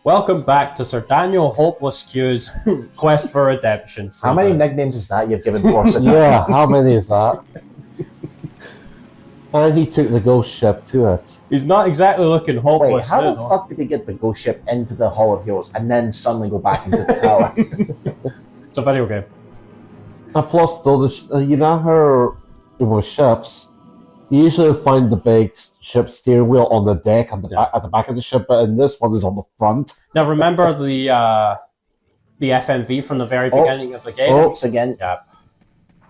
Welcome back to Sir Daniel Hopeless Q's quest for redemption. How many nicknames is that you've given Force? Yeah, how many is that? And he took the ghost ship to it. He's not exactly looking hopeless. Wait, how the fuck did he get the ghost ship into the Hall of Heroes and then suddenly go back into the tower? It's a video game. And plus, though, you know how with ships, you usually find the big ship steering wheel on the deck at the back of the ship, but in this one is on the front. Now remember the FMV from the very beginning of the game? Oops, again. Yeah.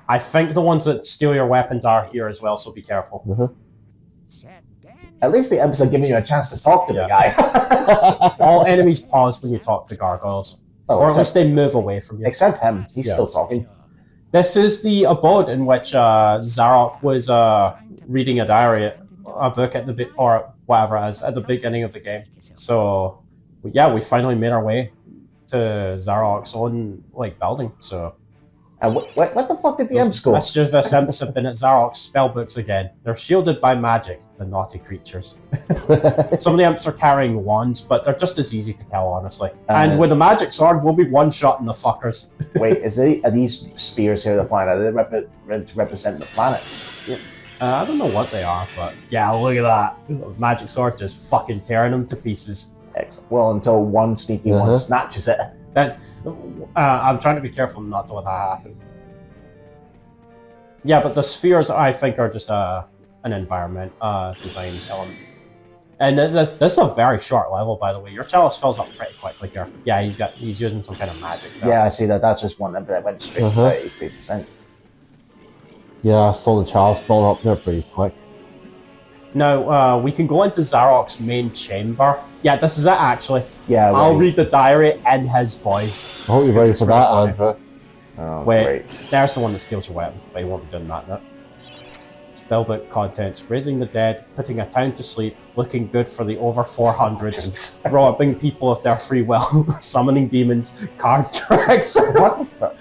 I think the ones that steal your weapons are here as well, so be careful. Mm-hmm. At least the imps are giving you a chance to talk to the guy. All enemies pause when you talk to gargoyles. Or at least they move away from you. Except him. He's still talking. This is the abode in which Zarok was reading a diary, a book at the or whatever it is, at the beginning of the game. So, yeah, we finally made our way to Zarok's own building. So, what the fuck did the imps go? That's just the imps have been at Zarok's spellbooks again. They're shielded by magic, the naughty creatures. Some of the imps are carrying wands, but they're just as easy to kill, honestly. And with a magic sword, we'll be one-shotting the fuckers. Wait, are these spheres here to find? Are they to represent the planets? Yeah. I don't know what they are, but yeah, look at that. Magic sword just fucking tearing them to pieces. Excellent. Well, until one sneaky one snatches it. That's. I'm trying to be careful not to let that happen. Yeah, but the spheres, I think, are just an environment design element. And this is a very short level, by the way. Your chalice fills up pretty quickly here. Yeah, he's using some kind of magic there. Yeah, I see that. That's just one that went straight to 83%. Yeah, I saw the chalice build up there pretty quick. Now, we can go into Zarok's main chamber. Yeah, this is it, actually. Yeah, I'll read the diary in his voice. I hope you're ready for that, Andrew. Oh, wait, great. There's the one that steals your weapon, but he won't be doing that now. Spellbook contents: raising the dead, putting a town to sleep, looking good for the over 400s, robbing people of their free will, summoning demons, card tricks. What the fuck?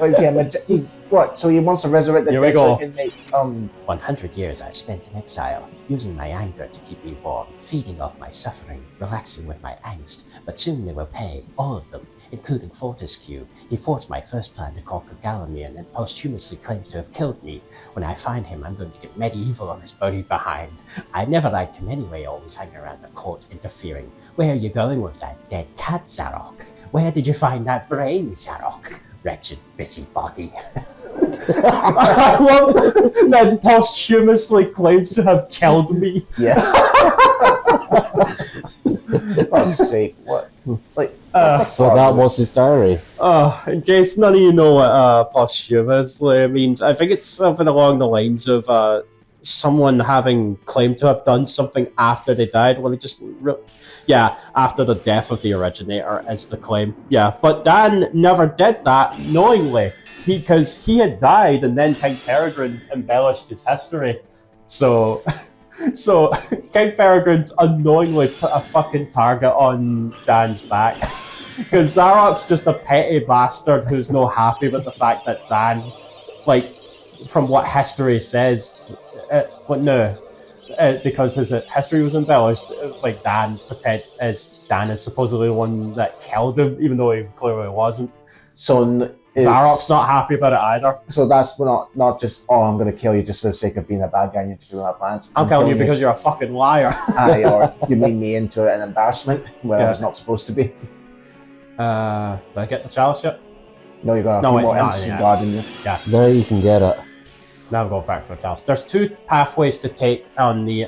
What? So he wants to resurrect the dead so he can make 100 years I spent in exile, using my anger to keep me warm, feeding off my suffering, relaxing with my angst, but soon they will pay, all of them, including Fortesque. He forged my first plan to conquer Gallowmere and posthumously claims to have killed me. When I find him, I'm going to get MediEvil on his body behind. I never liked him anyway, always hanging around the court interfering. Where are you going with that dead cat, Zarok? Where did you find that brain, Zarok? Wretched busybody. I love that posthumously claims to have killed me. Yeah. For fuck's sake, what? So that was his diary. In case none of you know what posthumously means, I think it's something along the lines of someone having claimed to have done something after they died. Well, after the death of the originator is the claim. Yeah, but Dan never did that knowingly. Because he had died, and then King Peregrine embellished his history. So King Peregrine's unknowingly put a fucking target on Dan's back. Because Zarok's just a petty bastard who's no happy with the fact that Dan, from what history says, because his history was embellished, Dan is supposedly the one that killed him, even though he clearly wasn't. So Zarok's not happy about it either. So that's not just, I'm going to kill you just for the sake of being a bad guy and interfering with my plans. I'm killing you because you're a fucking liar. Or you made me into an embarrassment where I was not supposed to be. Did I get the chalice yet? No, you got a few more imps guarding you. Yeah. There you can get it. Now we're going back for the chalice. There's two pathways to take on the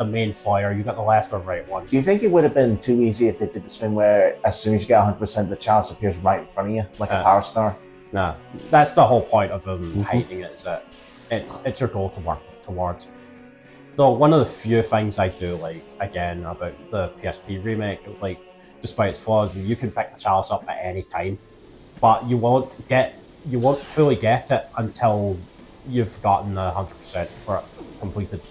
main foyer. You got the left or right one. Do you think it would have been too easy if they did this thing where as soon as you get 100%, the chalice appears right in front of you, like a power star? Nah, that's the whole point of them hiding it, is that it's your goal to work towards. Though one of the few things I do like, again, about the PSP remake, despite its flaws, you can pick the chalice up at any time, but you won't fully get it until you've gotten 100% for it completed.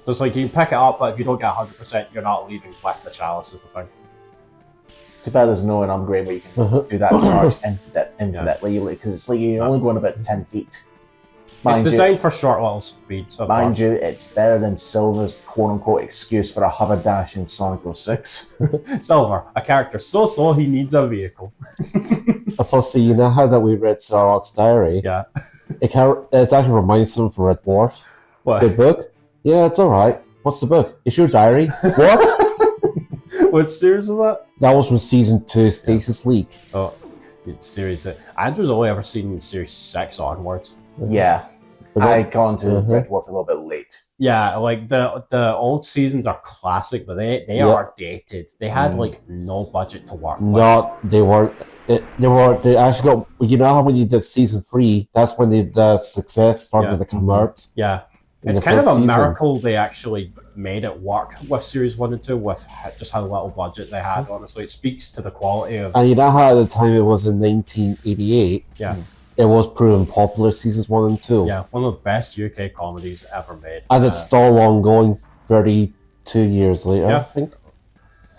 So it's you can pick it up, but if you don't get 100%, you're not leaving with the chalice is the thing. Too bad there's no an upgrade where you can do that charge infinitely, because it's you're only going about 10 feet. It's designed for short little speeds. Mind you, it's better than Silver's quote-unquote excuse for a hover dash in Sonic 06. Silver, a character so slow he needs a vehicle. Plus, you know how that we read Zarok's diary? Yeah. It actually reminds him of Red Dwarf. What? The book? Yeah, it's alright. What's the book? It's your diary. What? What series was that? That was from season 2, Stasis Leak. Oh, it's series. Andrew's only ever seen series 6 onwards. Yeah. I got into Red Dwarf a little bit late. Yeah, like the old seasons are classic, but they are dated. They had like no budget to work with. They weren't. They actually got. You know how when you did season 3, that's when the success started to come out. Yeah, it's kind of a miracle they actually made it work with series 1 and 2 with just how little budget they had. Honestly, it speaks to the quality of. And you know how at the time it was in 1988. Yeah. It was proven popular, seasons 1 and 2. Yeah, one of the best UK comedies ever made. And it's still ongoing 32 years later, I think.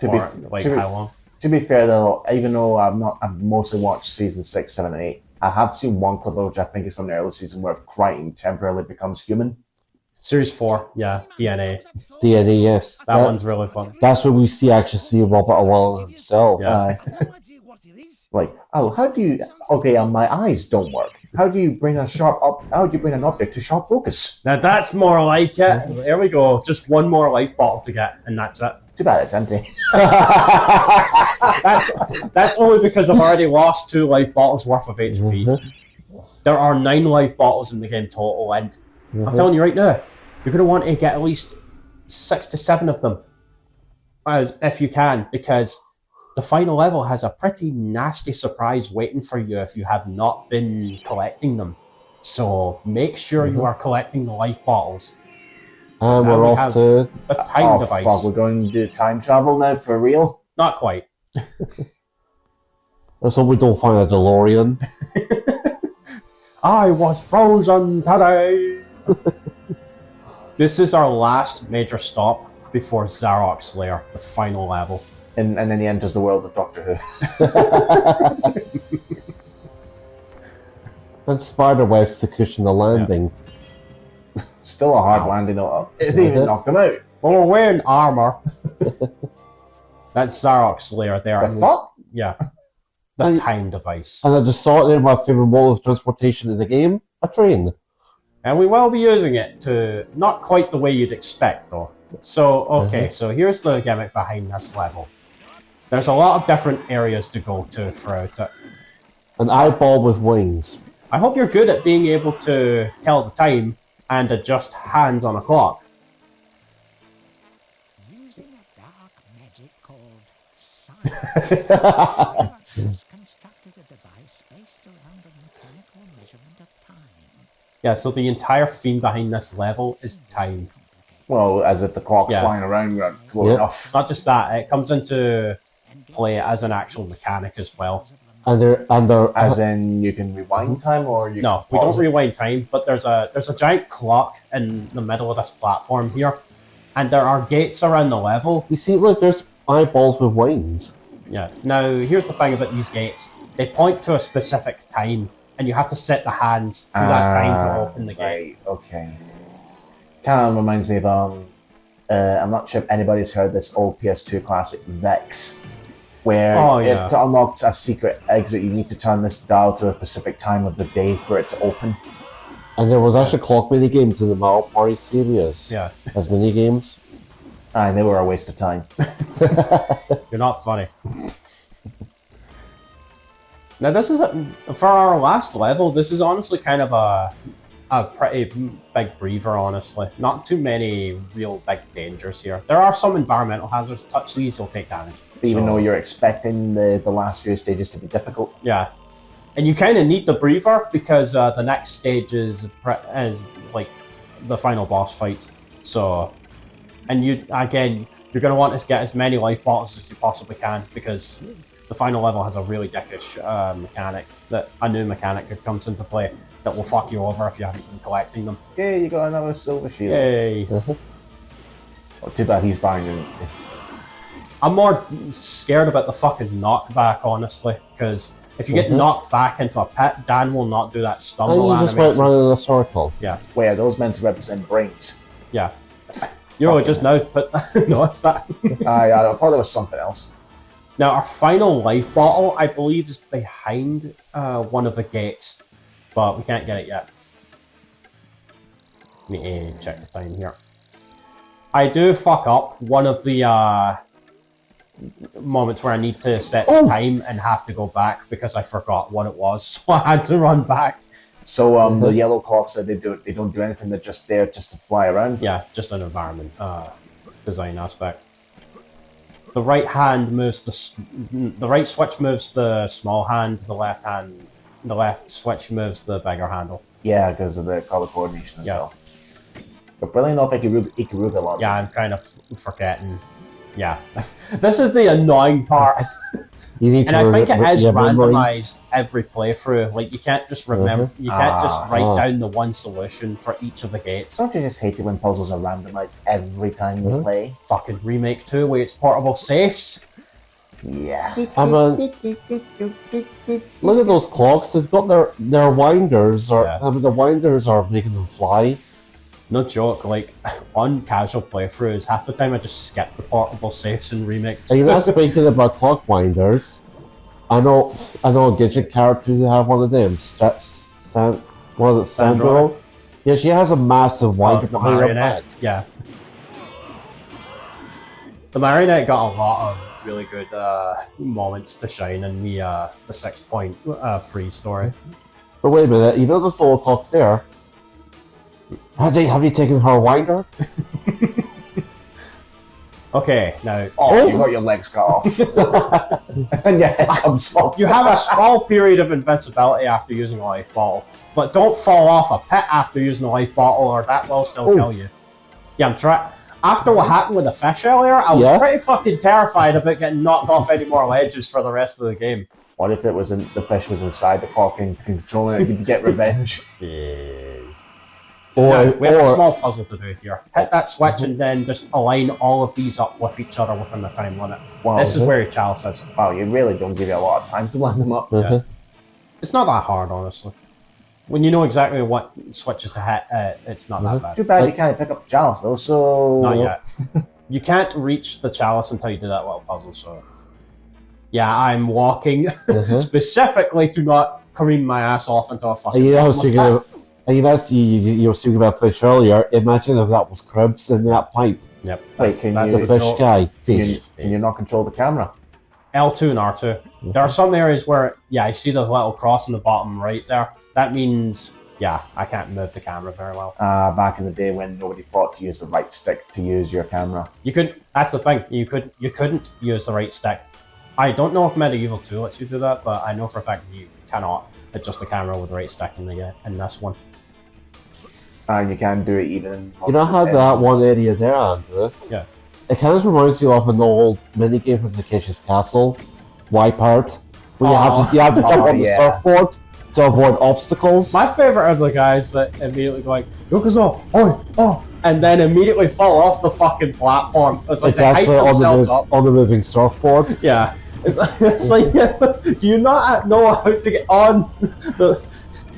How long? To be fair though, even though I've mostly watched season 6, 7, and 8, I have seen one clip which I think is from the early season where Crichton temporarily becomes human. Series 4, yeah, DNA. DNA, yes. That one's really fun. That's where we see Robert Llewellyn himself. Yeah. Like, oh, how do you? Okay, my eyes don't work. How do you bring an object to sharp focus? Now that's more like it. There we go. Just one more life bottle to get, and that's it. Too bad it's empty. That's only because I've already lost 2 life bottles worth of HP. There are 9 life bottles in the game total, and I'm telling you right now, you're going to want to get at least 6 to 7 of them, as if you can, because the final level has a pretty nasty surprise waiting for you if you have not been collecting them. So make sure you are collecting the life bottles. And we're off to the time device. Fuck, we're going to do time travel now for real? Not quite. So we don't find a DeLorean. I was frozen today. This is our last major stop before Zarok's lair, the final level. And then he enters the world of Doctor Who. And spiderwebs to cushion the landing. Yeah. Still a hard landing. It didn't even knock them out. Well, we're wearing armor. That's Zarok's lair there. The fuck? Yeah. The time device. And I just saw it there, my favourite mode of transportation in the game, a train. And we will be using it to not quite the way you'd expect, though. So, okay, so here's the gimmick behind this level. There's a lot of different areas to go to throughout it. An eyeball with wings. I hope you're good at being able to tell the time and adjust hands on a clock. Using a dark magic called science. Constructed a device based around the mechanical measurement of time. Yeah, so the entire theme behind this level is time. Well, as if the clock's flying around close enough. Not just that, it comes into play as an actual mechanic as well. And they're as in you can rewind time, or you no, we don't rewind time. But there's a giant clock in the middle of this platform here, and there are gates around the level. You see, look, there's eyeballs with wings. Yeah. Now here's the thing about these gates: they point to a specific time, and you have to set the hands to that time to open the gate. Right. Okay. Kind of reminds me of I'm not sure if anybody's heard this old PS2 classic Vex, where to unlock a secret exit, you need to turn this dial to a specific time of the day for it to open. And there was actually clock mini games in the Mario Party series. Yeah. As mini games. And they were a waste of time. You're not funny. Now this is for our last level. This is honestly kind of a pretty big breather, honestly. Not too many real big dangers here. There are some environmental hazards. Touch these, you'll take damage. Even though you're expecting the last few stages to be difficult. Yeah. And you kind of need the breather because the next stage is like the final boss fight. So, and you're going to want to get as many life bottles as you possibly can because the final level has a really dickish mechanic, a new mechanic that comes into play that will fuck you over if you haven't been collecting them. Yeah, you got another silver shield. Yay. Oh, too bad he's buying it. I'm more scared about the fucking knockback, honestly, because If you get knocked back into a pit, Dan will not do that stumble and you just went animation. round in a circle. Yeah. Where are those meant to represent brains? Yeah. You know, just now put notice that. I thought there was something else. Now, our final life bottle, I believe, is behind one of the gates, but we can't get it yet. Let me check the time here. I do fuck up one of the moments where I need to set the time and have to go back because I forgot what it was, so I had to run back. So the yellow clocks, they don't do anything. They're just there just to fly around. Yeah, just an environment design aspect. The right hand moves the right switch moves the small hand. The left switch moves the bigger handle. Yeah, because of the color coordination as well. But brilliant enough, Ikaruga logic. Yeah, I'm kind of forgetting. Yeah, this is the annoying part. You need and I think it is randomized every playthrough. Like you can't just remember, you can't just write down the one solution for each of the gates. Don't you just hate it when puzzles are randomized every time you play? Fucking Remake 2 with its portable safes. Yeah. Look at those clocks. They've got their winders, the winders are making them fly. No joke, like, on casual playthroughs, half the time I just skip the portable safes in Remake 2. Are you not speaking about clock winders? I know a Gidget character who have one of them. Was it Sandro? Yeah, she has a massive winder behind her back. Yeah. The Marionette got a lot of really good moments to shine in the 6.3 story. But wait a minute, you know those little clocks there? Have you taken her winder? Okay, now... you got your legs cut off. And your head comes off. You have a small period of invincibility after using a life bottle, but don't fall off a pit after using a life bottle or that will still kill you. Yeah, I'm trying... After what happened with the fish earlier, I was pretty fucking terrified about getting knocked off any more ledges for the rest of the game. What if the fish was inside the clock and controlling it to get revenge? We have a small puzzle to do here. Hit that switch and then just align all of these up with each other within the time limit. Wow, this is where your chalice is. Wow, you really don't give you a lot of time to line them up. Yeah. It's not that hard, honestly. When you know exactly what switches to hit, it's not that bad. Too bad you can't pick up the chalice though, so... Not yet. You can't reach the chalice until you do that little puzzle, so... Yeah, I'm walking specifically to not careen my ass off into a fucking... You were speaking about fish earlier. Imagine if that was cribs in that pipe. Yep. That's a fish guy. Can you not control the camera? L2 and R2. There are some areas where, I see the little cross in the bottom right there. That means, I can't move the camera very well. Back in the day when nobody thought to use the right stick to use your camera. You could. That's the thing. You couldn't use the right stick. I don't know if MediEvil 2 lets you do that, but I know for a fact you cannot adjust the camera with the right stick in this one. And you can do it even in... You know how that one area there, Andrew? Yeah. It kind of reminds you of an old minigame from Takeshi's Castle, Wipeout, where you have to jump on the surfboard to avoid obstacles. My favorite are the guys that immediately go like, Yokozo, oh, and then immediately fall off the fucking platform. It's like they hype themselves up. On the moving surfboard. Yeah. It's like, do you not know how to get on the...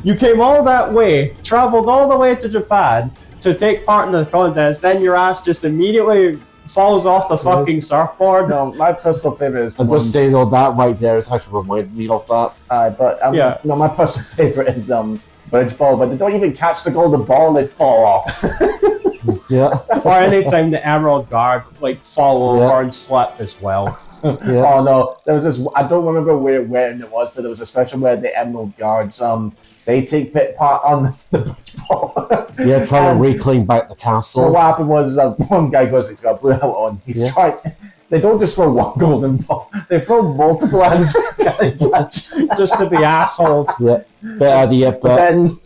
You came all that way, traveled all the way to Japan to take part in this contest, then your ass just immediately falls off the fucking surfboard. No, my personal favorite is just saying that right there is actually reminding me of that. No, my personal favorite is bridge ball, but they don't even catch the golden ball, they fall off. Or anytime the Emerald Guard fall over and slip as well. Oh no, there was this, I don't remember when it was, but there was a special where the Emerald Guards, they take part on the bridge ball. Trying to reclaim back the castle. So what happened was one guy goes, he's got a blue helmet on, he's trying, they don't just throw one golden ball, they throw multiple items just to be assholes. But then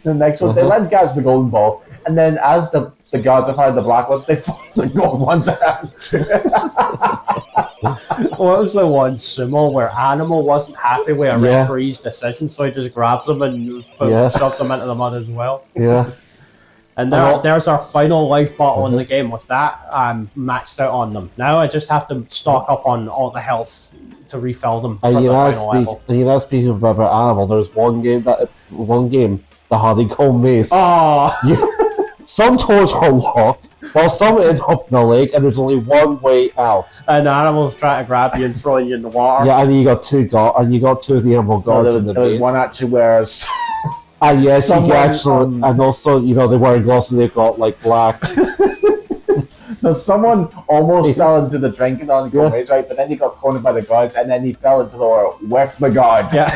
the next one, they let guys the golden ball, and then as the guards have hired the black ones, they follow the gold ones out. What was the one sumo where Animal wasn't happy with a referee's decision, so he just grabs him and shoves him into the mud as well? Yeah. And there's our final life bottle in the game. With that, I'm maxed out on them. Now I just have to stock up on all the health to refill them for the final level. And you know, speaking about animal, there's one game that the honeycomb maze. Some doors are locked, while some end up in the lake, and there's only one way out. And animals try to grab you and throw you in the water. Yeah, and you got two of the animal guards in the there was maze. one actually where. And yes, you can actually, and also, you know, they're wearing gloves and they've got like black. No, someone almost fell into the drinking on the maze, right? But then he got cornered by the guards, and then he fell into the water with the guard. Yeah.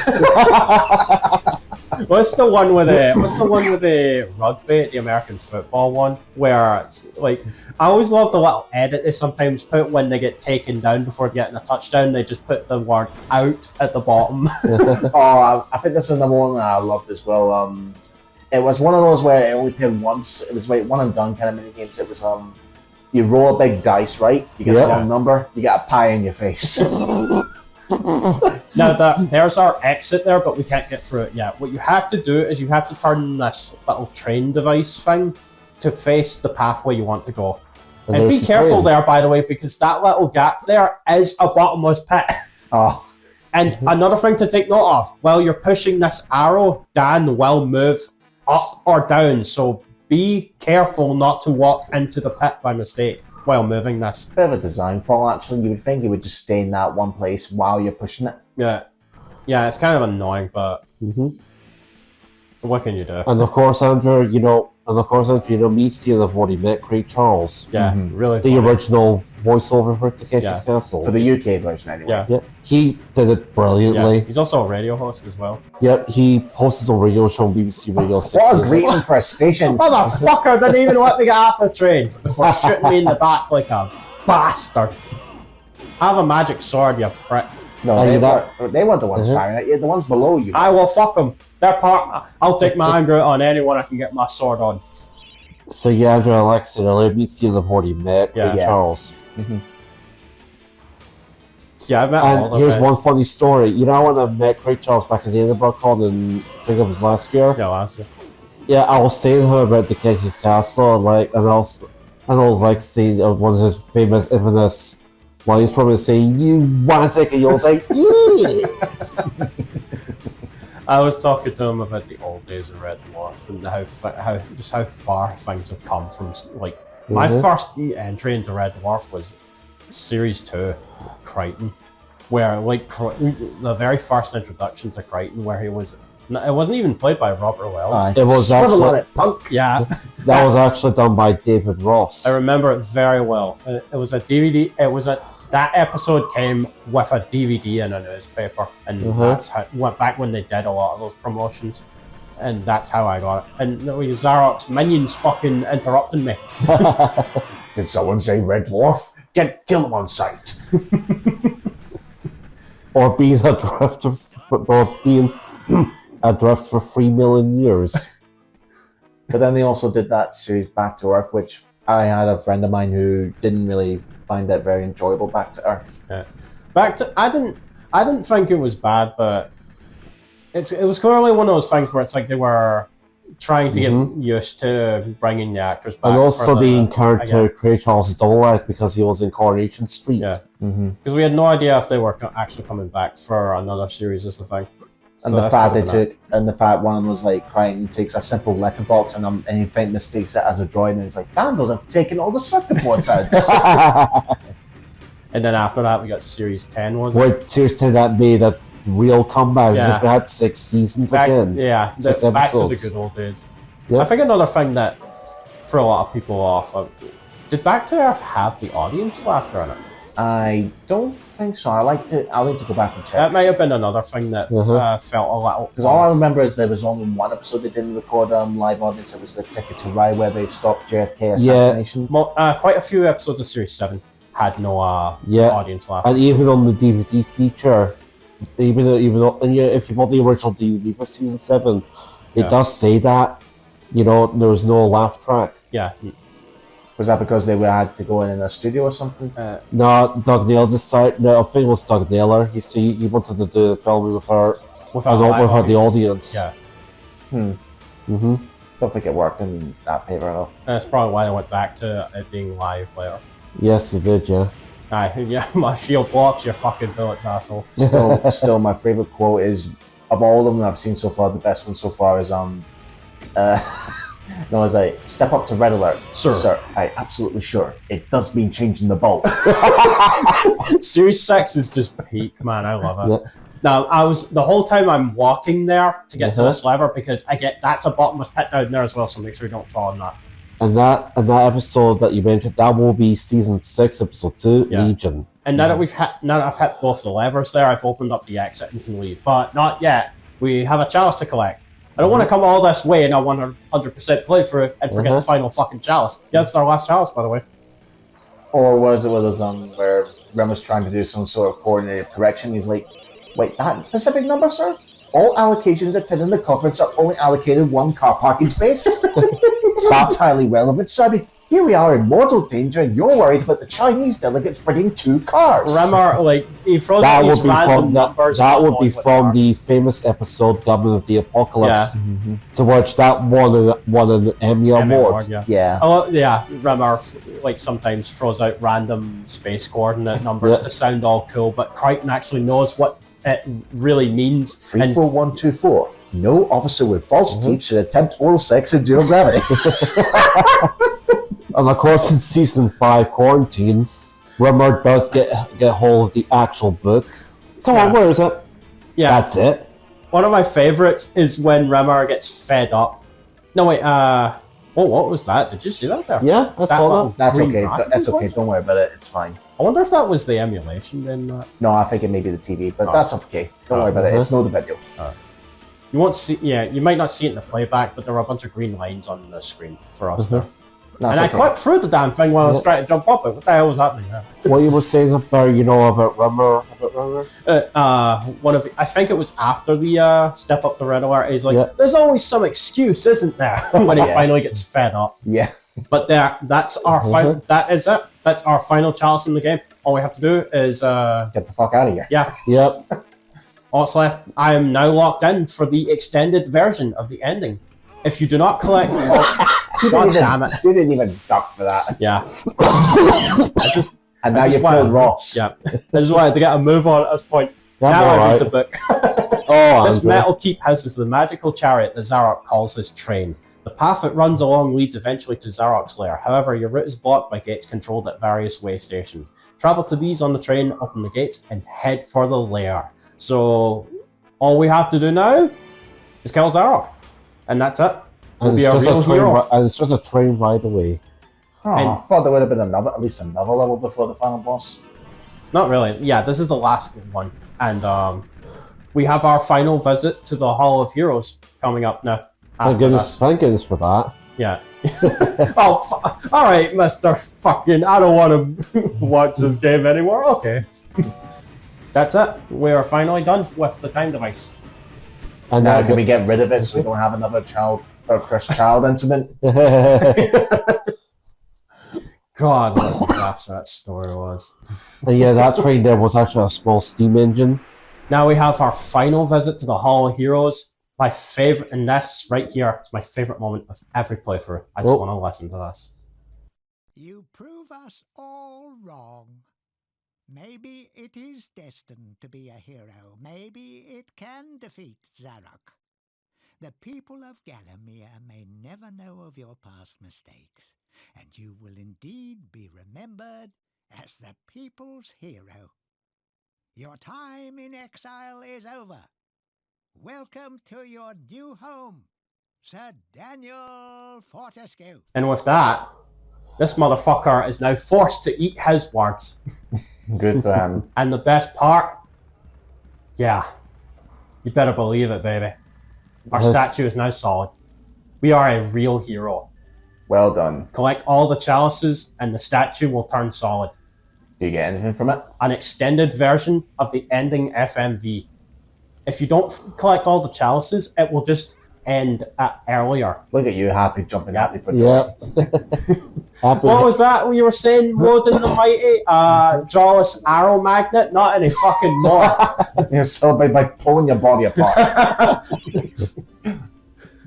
What's the one with the rugby, the American football one, where it's like I always love the little edit they sometimes put when they get taken down before getting a touchdown. They just put the word "out" at the bottom. I think that's another one that I loved as well. It was one of those where it only played once. It was like one and done kind of mini games. It was you roll a big dice, right? You get a wrong number, you get a pie in your face. Now there's our exit there, but we can't get through it yet. What you have to do is you have to turn this little train device thing to face the pathway you want to go. And be careful there, by the way, because that little gap there is a bottomless pit. Oh. And another thing to take note of, while you're pushing this arrow, Dan will move up or down, so be careful not to walk into the pit by mistake while moving this. Bit of a design flaw, actually. You would think it would just stay in that one place while you're pushing it. Yeah, it's kind of annoying, but what can you do? And of course, Andrew, me, Steve, have already met Craig Charles. Yeah, really. The original voiceover for Takeshi's Castle. For the UK version, anyway. Yeah. He did it brilliantly. Yeah. He's also a radio host as well. Yeah, he hosts his own radio show on BBC Radio 6. What a great one for a station. Motherfucker didn't even let me get off the train before shooting me in the back like a bastard. I have a magic sword, you prick. No, they weren't the ones firing at you. The ones below you. I will fuck them. I'll take my anger on anyone I can get my sword on. So yeah, Andrew and Alexa, me, Steve, have already met Craig Charles. Yeah, I've met And here's one funny story. You know when I met Craig Charles back at the Edinburgh Con I think it was last year? Yeah, last year. Yeah, I was saying to him about the Takeshi's Castle, and I was saying one of his famous, infamous lines from it saying, "You 1 second," you was like, "Yes." I was talking to him about the old days of Red Dwarf and how far things have come from. Like my first entry into Red Dwarf was Series 2, Crichton, where the very first introduction to Crichton, where he was. It wasn't even played by Robert Llewellyn. It was actually punk. Yeah, that was actually done by David Ross. I remember it very well. It was a DVD. That episode came with a DVD in a newspaper, and that's how back when they did a lot of those promotions, and that's how I got it. And Zarok's minions fucking interrupting me. Did someone say Red Dwarf? Kill him on sight. Or being adrift for 3 million years. But then they also did that series Back to Earth, which I had a friend of mine who didn't really find that very enjoyable. Back to Earth. Yeah. I didn't think it was bad, but it was clearly one of those things where it's like they were trying to get used to bringing the actors back. And also the encounter Craig Charles' double act because he was in Coronation Street. Yeah. Because we had no idea if they were actually coming back for another series is the thing. And the fact one was like Crichton takes a simple letterbox and he think mistakes it as a droid, and he's like, Vandals have taken all the circuit boards out of this. And then after that we got Series 10, was it? Where Series 10 that made a real comeback because we had 6 seasons again. Yeah, back to the good old days. Yeah. I think another thing that threw a lot of people off, did Back to Earth have the audience laughter in it? I don't think so. I'll need to go back and check. That might have been another thing that felt a little... Because all I remember is there was only one episode they didn't record live audience. It was the Ticket to Ride where they stopped JFK assassination. Yeah. Quite a few episodes of Series 7 had no audience laughter. And even on the DVD feature, even though if you bought the original DVD for Season 7, it does say that, there was no laugh track. Yeah. Was that because they had to go in a studio or something? No, Doug Naylor decided. No, I think it was Doug Naylor. He wanted to do the film with the audience. Yeah. Don't think it worked in that favour at all. That's probably why they went back to it being live later. Yes, he did. Yeah. Aye, yeah, my shield blocks your fucking bullets, asshole. Still, my favorite quote is of all of them I've seen so far. The best one so far is no, it's like, step up to red alert. Sir, I absolutely sure. It does mean changing the bolt. Series 6 is just peak, man. I love it. Yeah. Now, the whole time I'm walking there to get to this lever because that's a bottomless pit down there as well, so make sure you don't fall in that. And that episode that you mentioned, that will be season 6, episode 2, Legion. And now that I've hit both the levers there, I've opened up the exit and can leave. But not yet. We have a chalice to collect. I don't want to come all this way and I 100% play through and forget the final fucking chalice. Yeah, it's our last chalice, by the way. Or was it with us where Rem was trying to do some sort of coordinated correction? He's like, wait, that specific number, sir? All allocations attending the conference are only allocated 1 car parking space? It's not entirely relevant, sir. I mean, here we are in mortal danger and you're worried about the Chinese delegates bringing 2 cars. Remar, he throws out these random numbers. That would be from the famous episode, Government of the Apocalypse, to which that won an Emmy Award. Yeah. Oh, yeah. Remar, sometimes throws out random space coordinate numbers to sound all cool, but Crichton actually knows what it really means. 34124. No officer with false teeth should attempt oral sex in zero gravity. And of course, in season 5, Quarantine, Rimmer does get hold of the actual book. Come on, where is it? Yeah. That's it. One of my favorites is when Rimmer gets fed up. No, wait, what was that? Did you see that there? Yeah, I saw that. That's okay. That's okay. Don't worry about it. It's fine. I wonder if that was the emulation then. No, I think it may be the TV, but that's okay. Don't worry about it. It's not the video. You won't see. Yeah, you might not see it in the playback, but there were a bunch of green lines on the screen for us there. And I clicked through the damn thing while I was trying to jump up it. What the hell was happening there? What you were saying about Rimmer? I think it was after the step up the red alert. He's like, "There's always some excuse, isn't there?" When he finally gets fed up. Yeah. But that's our final. That is it. That's our final chalice in the game. All we have to do is get the fuck out of here. Yeah. Yep. All that's left. I am now locked in for the extended version of the ending. If you do not collect, damn it! You didn't even duck for that. Yeah. And now you've killed Ross. Yeah. I just wanted to get a move on at this point. That's now I read right. the book. This metal keep houses the magical chariot that Zarok calls his train. The path it runs along leads eventually to Zarok's lair. However, your route is blocked by gates controlled at various way stations. Travel to these on the train, open the gates, and head for the lair. So, all we have to do now is kill Zarok. And that's it. We'll be a real hero. And it's just a train ride away. I thought there would have been at least another level before the final boss. Not really. Yeah, this is the last one. And we have our final visit to the Hall of Heroes coming up now. Thank goodness for that. Yeah. Alright, Mr. Fucking, I don't want to watch this game anymore. Okay. That's it. We are finally done with the time device. And now can we get rid of it so we don't have another cursed child incident? God, what a disaster that story was. And yeah, that train there was actually a small steam engine. Now we have our final visit to the Hall of Heroes. My favorite, and this right here is my favorite moment of every playthrough. I just want to listen to this. You prove us all wrong. Maybe it is destined to be a hero. Maybe it can defeat Zarok. The people of Gallowmere may never know of your past mistakes, and you will indeed be remembered as the people's hero. Your time in exile is over. Welcome to your new home, Sir Daniel Fortesque. And with that, this motherfucker is now forced to eat his words. Good for him. And the best part, yeah, you better believe it, baby. Our statue is now solid. We are a real hero. Well done. Collect all the chalices and the statue will turn solid. Do you get anything from it? An extended version of the ending FMV. If you don't collect all the chalices, it will just end earlier. Look at you, jumping happy for joy. What was that you were saying, Woden the Mighty? Jawless arrow magnet? Not any fucking more. You're celebrating by pulling your body apart.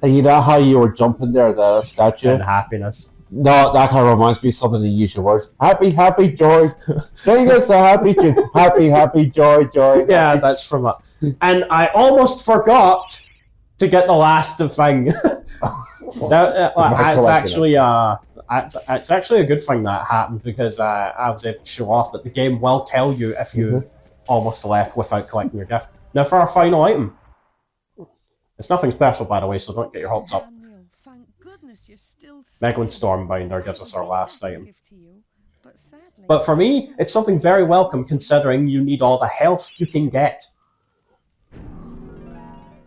And you know how you were jumping there, the statue? And happiness. No, that kind of reminds me of some of the usual words. Happy, happy, joy. Sing us a happy tune. Happy, happy, joy, joy. Yeah, that's from it. And I almost forgot to get the last thing. It's actually a good thing that happened because I was able to show off that the game will tell you if you almost left without collecting your gift. Now for our final item. It's nothing special, by the way, so don't get your hopes up. Megalyn Stormbinder gives us our last item. But for me, it's something very welcome considering you need all the health you can get.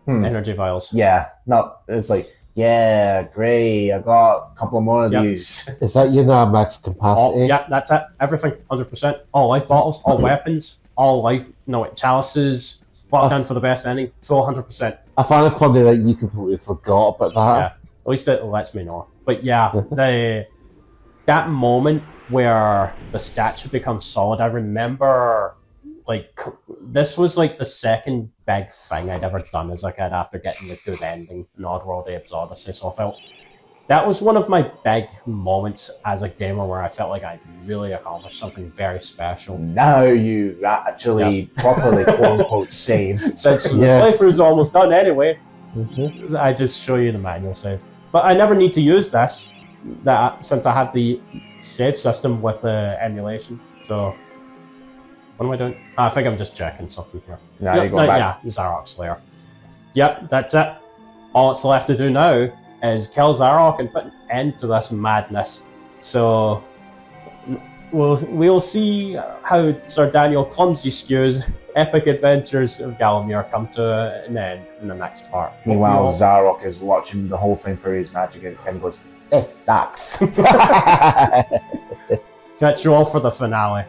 Energy vials. Yeah, no, it's like, yeah, great, I got a couple more of these. Is that your now max capacity? Yeah, that's it. Everything, 100%. All life bottles, all weapons, all life, chalices, locked down for the best ending, full 100%. I find it funny that you completely forgot about that. Yeah, at least it lets me know. But yeah, that moment where the stats would become solid, I remember, this was the second big thing I'd ever done as a kid after getting the good ending in Oddworld Abe's Odyssey, so I felt that was one of my big moments as a gamer where I felt like I'd really accomplished something very special. Now you actually properly quote-unquote save. Since the playthrough's almost done anyway, I just show you the manual save. But I never need to use this since I have the save system with the emulation, so... What am I doing? I think I'm just checking something here. You're going back. Yeah, Zarok's lair. Yep, that's it. All it's left to do now is kill Zarok and put an end to this madness. So we'll see how Sir Daniel Clumsy Skew's epic adventures of Gallowmere come to an end in the next part. Meanwhile, Zarok is watching the whole thing through his magic and goes, "This sucks." Catch you all for the finale.